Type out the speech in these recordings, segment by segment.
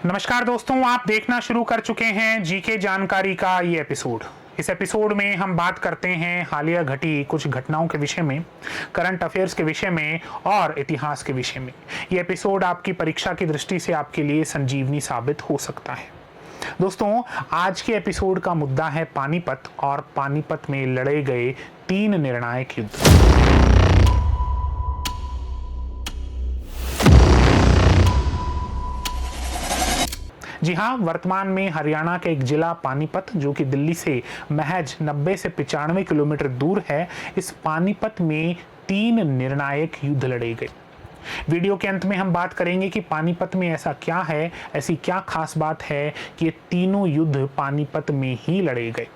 नमस्कार दोस्तों, आप देखना शुरू कर चुके हैं जीके जानकारी का ये एपिसोड। इस एपिसोड में हम बात करते हैं हालिया घटी कुछ घटनाओं के विषय में, करंट अफेयर्स के विषय में और इतिहास के विषय में। ये एपिसोड आपकी परीक्षा की दृष्टि से आपके लिए संजीवनी साबित हो सकता है। दोस्तों, आज के एपिसोड का मुद्दा है पानीपत और पानीपत में लड़े गए 3 निर्णायक युद्ध। जी हाँ, वर्तमान में हरियाणा के एक जिला पानीपत, जो कि दिल्ली से महज 90 से 95 किलोमीटर दूर है, इस पानीपत में 3 निर्णायक युद्ध लड़े गए। वीडियो के अंत में हम बात करेंगे कि पानीपत में ऐसा क्या है, ऐसी क्या खास बात है कि ये तीनों युद्ध पानीपत में ही लड़े गए।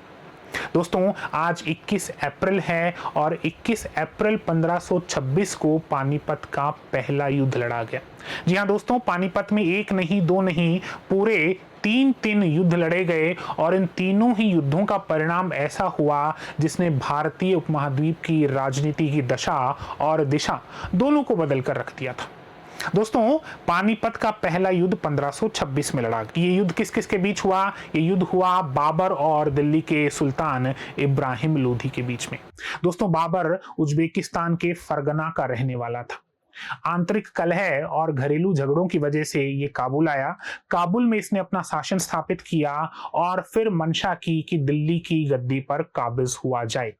दोस्तों, आज 21 अप्रैल है और 21 अप्रैल 1526 को पानीपत का पहला युद्ध लड़ा गया। जी हाँ दोस्तों, पानीपत में एक नहीं, दो नहीं, पूरे तीन युद्ध लड़े गए और इन तीनों ही युद्धों का परिणाम ऐसा हुआ जिसने भारतीय उपमहाद्वीप की राजनीति की दशा और दिशा दोनों को बदल कर रख दिया था। दोस्तों, पानीपत का पहला युद्ध 1526 में लड़ा। ये युद्ध किस किस के बीच हुआ? ये युद्ध हुआ बाबर और दिल्ली के सुल्तान इब्राहिम लोधी के बीच में। दोस्तों, बाबर उज्बेकिस्तान के फरगना का रहने वाला था। आंतरिक कलह और घरेलू झगड़ों की वजह से ये काबुल आया। काबुल में इसने अपना शासन स्थापित किया और फिर मंशा की कि दिल्ली की गद्दी पर काबिज हुआ जाए।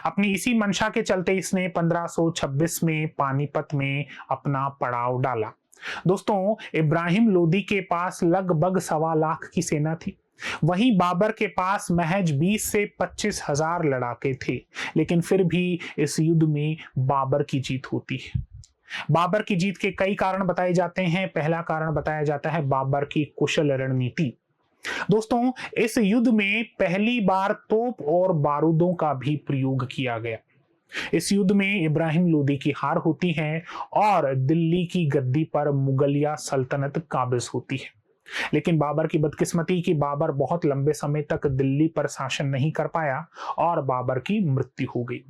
अपनी इसी मंशा के चलते इसने 1526 में पानीपत में अपना पड़ाव डाला। दोस्तों, इब्राहिम लोदी के पास लगभग 1.25 लाख की सेना थी। वहीं बाबर के पास महज 20 से 25 हजार लड़ाके थे, लेकिन फिर भी इस युद्ध में बाबर की जीत होती है। बाबर की जीत के कई कारण बताए जाते हैं। पहला कारण बताया जाता है बाबर की कुशल रणनीति। दोस्तों, इस युद्ध में पहली बार तोप और बारूदों का भी प्रयोग किया गया। इस युद्ध में इब्राहिम लोदी की हार होती है और दिल्ली की गद्दी पर मुगलिया सल्तनत काबिज होती है। लेकिन बाबर की बदकिस्मती कि बाबर बहुत लंबे समय तक दिल्ली पर शासन नहीं कर पाया और बाबर की मृत्यु हो गई।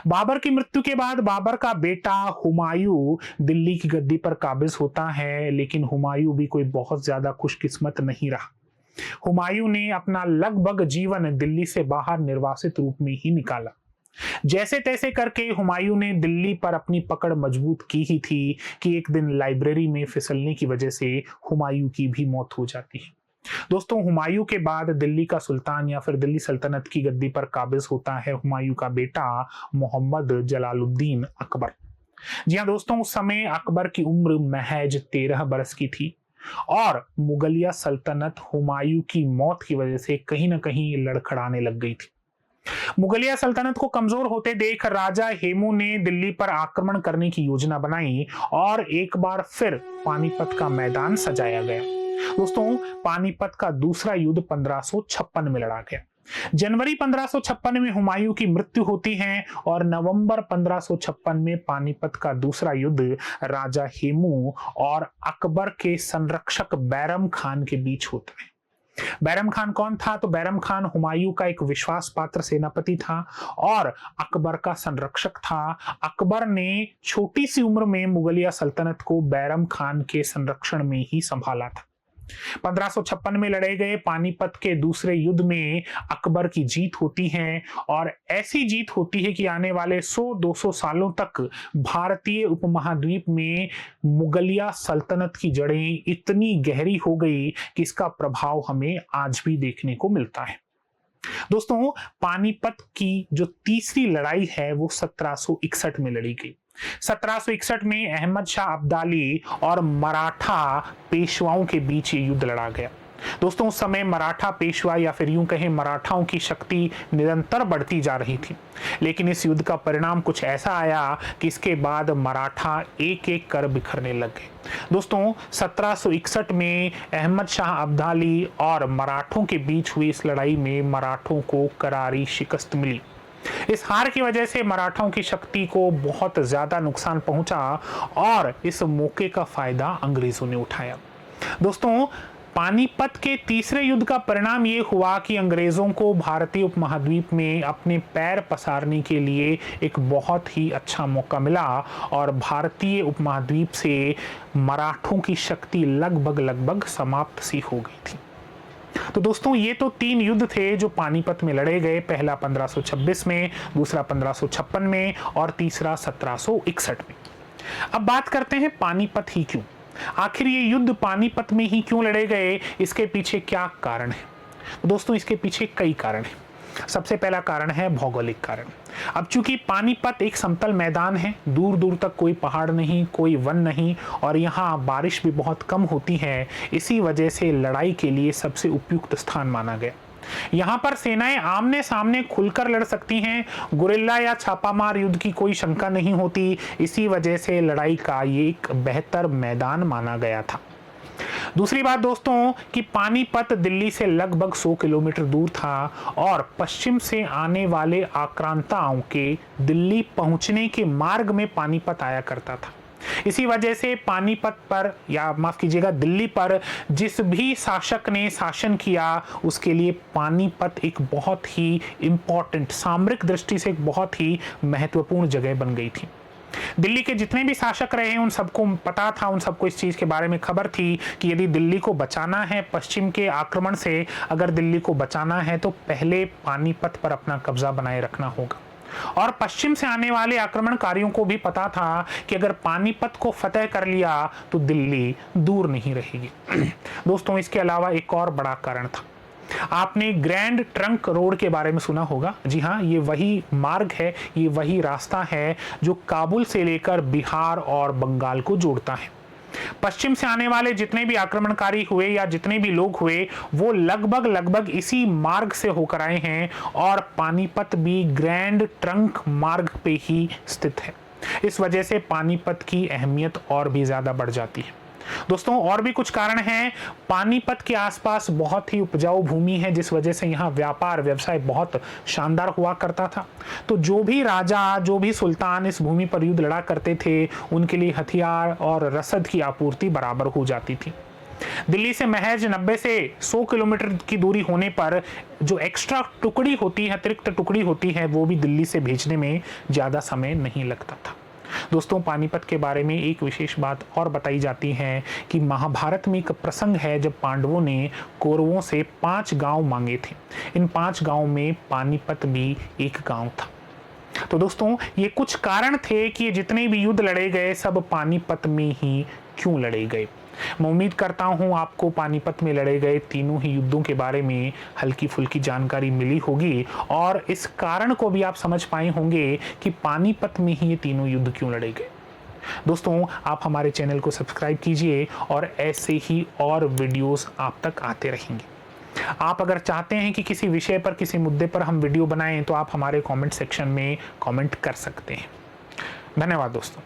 बाबर की मृत्यु के बाद बाबर का बेटा हुमायूं दिल्ली की गद्दी पर काबिज होता है, लेकिन हुमायूं भी कोई बहुत ज्यादा खुशकिस्मत नहीं रहा। हुमायूं ने अपना लगभग जीवन दिल्ली से बाहर निर्वासित रूप में ही निकाला। जैसे तैसे करके हुमायूं ने दिल्ली पर अपनी पकड़ मजबूत की ही थी कि एक दिन लाइब्रेरी में फिसलने की वजह से हुमायूं की भी मौत हो जाती है। दोस्तों, हुमायूं के बाद दिल्ली का सुल्तान या फिर दिल्ली सल्तनत की गद्दी पर काबिज होता है हुमायूं का बेटा मोहम्मद जलालुद्दीन अकबर। जी हाँ दोस्तों, उस समय अकबर की उम्र महज 13 बरस की थी और मुगलिया सल्तनत हुमायूं की मौत की वजह से कहीं ना कहीं लड़खड़ाने लग गई थी। मुगलिया सल्तनत को कमजोर होते देख राजा हेमू ने दिल्ली पर आक्रमण करने की योजना बनाई और एक बार फिर पानीपत का मैदान सजाया गया। दोस्तों, पानीपत का दूसरा युद्ध 1556 में लड़ा गया। जनवरी 1556 में हुमायूं की मृत्यु होती है और नवंबर 1556 में पानीपत का दूसरा युद्ध राजा हेमू और अकबर के संरक्षक बैरम खान के बीच होता है। बैरम खान कौन था? तो बैरम खान हुमायूं का एक विश्वास पात्र सेनापति था और अकबर का संरक्षक था। अकबर ने छोटी सी उम्र में मुगलिया सल्तनत को बैरम खान के संरक्षण में ही संभाला था। 1556 में लड़े गए पानीपत के दूसरे युद्ध में अकबर की जीत होती है और ऐसी जीत होती है कि आने वाले 100-200 सालों तक भारतीय उपमहाद्वीप में मुगलिया सल्तनत की जड़ें इतनी गहरी हो गई कि इसका प्रभाव हमें आज भी देखने को मिलता है। दोस्तों, पानीपत की जो तीसरी लड़ाई है वो 1761 में लड़ी गई। 1761 में अहमद शाह अब्दाली और मराठा पेशवाओं के बीच ये युद्ध लड़ा गया। दोस्तों, उस समय मराठा पेशवा या फिर यूं कहें मराठाओं की शक्ति निरंतर बढ़ती जा रही थी, लेकिन इस युद्ध का परिणाम कुछ ऐसा आया कि इसके बाद मराठा एक एक कर बिखरने लग गए। दोस्तों, 1761 में अहमद शाह अब्दाली और मराठों के बीच हुई इस लड़ाई में मराठों को करारी शिकस्त मिली। इस हार की वजह से मराठाओं की शक्ति को बहुत ज्यादा नुकसान पहुंचा और इस मौके का फायदा अंग्रेजों ने उठाया। दोस्तों, पानीपत के तीसरे युद्ध का परिणाम ये हुआ कि अंग्रेजों को भारतीय उपमहाद्वीप में अपने पैर पसारने के लिए एक बहुत ही अच्छा मौका मिला और भारतीय उपमहाद्वीप से मराठों की शक्ति लगभग समाप्त सी हो गई थी। तो दोस्तों ये तो 3 युद्ध थे जो पानीपत में लड़े गए, पहला 1526 में, दूसरा 1556 में और तीसरा 1761 में। अब बात करते हैं पानीपत ही क्यों, आखिर ये युद्ध पानीपत में ही क्यों लड़े गए, इसके पीछे क्या कारण है। तो दोस्तों इसके पीछे कई कारण हैं। सबसे पहला कारण है भौगोलिक कारण। अब चूंकि पानीपत एक समतल मैदान है, दूर दूर तक कोई पहाड़ नहीं, कोई वन नहीं और यहाँ बारिश भी बहुत कम होती है, इसी वजह से लड़ाई के लिए सबसे उपयुक्त स्थान माना गया। यहाँ पर सेनाएं आमने सामने खुलकर लड़ सकती हैं, गुरिल्ला या छापामार युद्ध की कोई शंका नहीं होती, इसी वजह से लड़ाई का ये एक बेहतर मैदान माना गया था। दूसरी बात दोस्तों कि पानीपत दिल्ली से लगभग 100 किलोमीटर दूर था और पश्चिम से आने वाले आक्रांताओं के दिल्ली पहुंचने के मार्ग में पानीपत आया करता था। इसी वजह से पानीपत पर, या माफ कीजिएगा दिल्ली पर, जिस भी शासक ने शासन किया उसके लिए पानीपत एक बहुत ही इंपॉर्टेंट, सामरिक दृष्टि से एक बहुत ही महत्वपूर्ण जगह बन गई थी। दिल्ली के जितने भी शासक रहे उन सबको पता था, उन सबको इस चीज के बारे में खबर थी कि यदि दिल्ली को बचाना है पश्चिम के आक्रमण से, अगर दिल्ली को बचाना है तो पहले पानीपत पर अपना कब्जा बनाए रखना होगा। और पश्चिम से आने वाले आक्रमणकारियों को भी पता था कि अगर पानीपत को फतेह कर लिया तो दिल्ली दूर नहीं रहेगी। दोस्तों इसके अलावा एक और बड़ा कारण था। आपने ग्रैंड ट्रंक रोड के बारे में सुना होगा। जी हाँ, ये वही मार्ग है, ये वही रास्ता है जो काबुल से लेकर बिहार और बंगाल को जोड़ता है। पश्चिम से आने वाले जितने भी आक्रमणकारी हुए या जितने भी लोग हुए वो लगभग इसी मार्ग से होकर आए हैं और पानीपत भी ग्रैंड ट्रंक मार्ग पे ही स्थित है। इस वजह से पानीपत की अहमियत और भी ज्यादा बढ़ जाती है। दोस्तों और भी कुछ कारण हैं। पानीपत के आसपास बहुत ही उपजाऊ भूमि है, जिस वजह से यहाँ व्यापार व्यवसाय बहुत शानदार हुआ करता था। तो जो भी राजा, जो भी सुल्तान इस भूमि पर युद्ध लड़ा करते थे उनके लिए हथियार और रसद की आपूर्ति बराबर हो जाती थी। दिल्ली से महज 90 से 100 किलोमीटर की दूरी होने पर जो एक्स्ट्रा टुकड़ी होती है, अतिरिक्त टुकड़ी होती है, वो भी दिल्ली से भेजने में ज्यादा समय नहीं लगता था। दोस्तों पानीपत के बारे में एक विशेष बात और बताई जाती है कि महाभारत में एक प्रसंग है जब पांडवों ने कौरवों से 5 गांव मांगे थे। इन 5 गांव में पानीपत भी एक गांव था। तो दोस्तों ये कुछ कारण थे कि जितने भी युद्ध लड़े गए सब पानीपत में ही क्यों लड़े गए। मैं उम्मीद करता हूं आपको पानीपत में लड़े गए तीनों ही युद्धों के बारे में हल्की फुल्की जानकारी मिली होगी और इस कारण को भी आप समझ पाए होंगे कि पानीपत में ही ये तीनों युद्ध क्यों लड़े गए। दोस्तों आप हमारे चैनल को सब्सक्राइब कीजिए और ऐसे ही और वीडियोस आप तक आते रहेंगे। आप अगर चाहते हैं कि किसी विषय पर, किसी मुद्दे पर हम वीडियो बनाएं तो आप हमारे कमेंट सेक्शन में कमेंट कर सकते हैं। धन्यवाद दोस्तों।